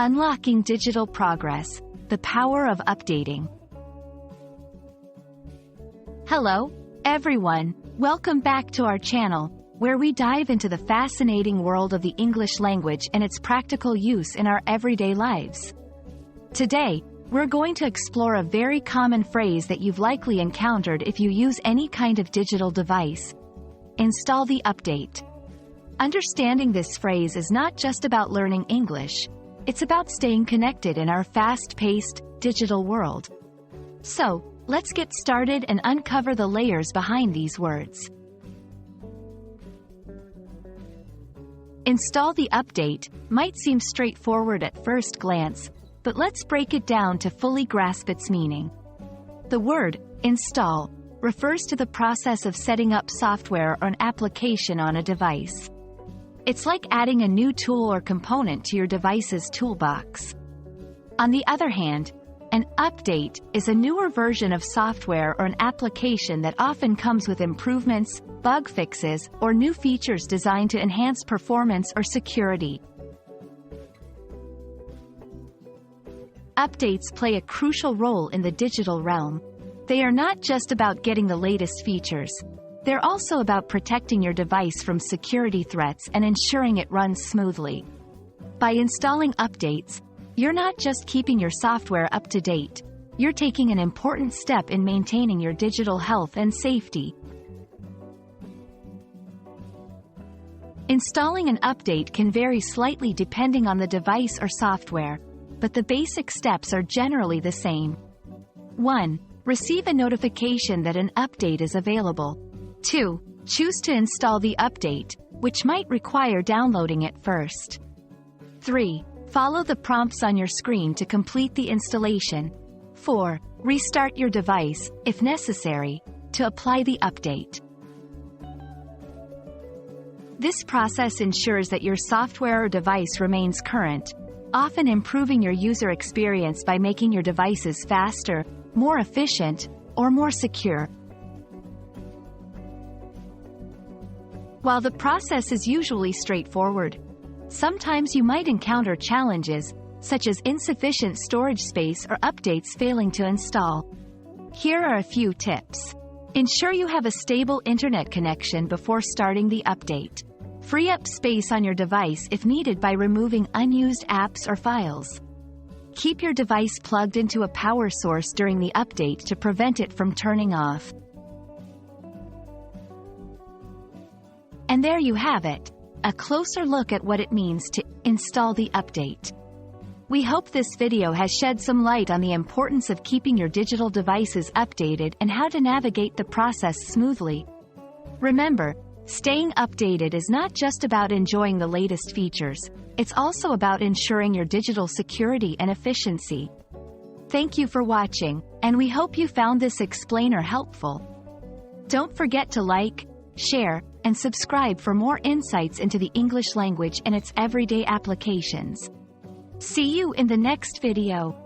Unlocking digital progress, the power of updating. Hello, everyone. Welcome back to our channel, where we dive into the fascinating world of the English language and its practical use in our everyday lives. Today, we're going to explore a very common phrase that you've likely encountered if you use any kind of digital device. Install the update. Understanding this phrase is not just about learning English. It's about staying connected in our fast-paced, digital world. So, let's get started and uncover the layers behind these words. Install the update might seem straightforward at first glance, but let's break it down to fully grasp its meaning. The word install refers to the process of setting up software or an application on a device. It's like adding a new tool or component to your device's toolbox. On the other hand, an update is a newer version of software or an application that often comes with improvements, bug fixes, or new features designed to enhance performance or security. Updates play a crucial role in the digital realm. They are not just about getting the latest features. They're also about protecting your device from security threats and ensuring it runs smoothly. By installing updates, you're not just keeping your software up to date, you're taking an important step in maintaining your digital health and safety. Installing an update can vary slightly depending on the device or software, but the basic steps are generally the same. 1. Receive a notification that an update is available. 2. Choose to install the update, which might require downloading it first. 3. Follow the prompts on your screen to complete the installation. 4. Restart your device, if necessary, to apply the update. This process ensures that your software or device remains current, often improving your user experience by making your devices faster, more efficient, or more secure. While the process is usually straightforward, sometimes you might encounter challenges, such as insufficient storage space or updates failing to install. Here are a few tips. Ensure you have a stable internet connection before starting the update. Free up space on your device if needed by removing unused apps or files. Keep your device plugged into a power source during the update to prevent it from turning off. And there you have it, a closer look at what it means to install the update. We hope this video has shed some light on the importance of keeping your digital devices updated and how to navigate the process smoothly. Remember, staying updated is not just about enjoying the latest features, it's also about ensuring your digital security and efficiency. Thank you for watching, and we hope you found this explainer helpful. Don't forget to like, share, and subscribe for more insights into the English language and its everyday applications. See you in the next video.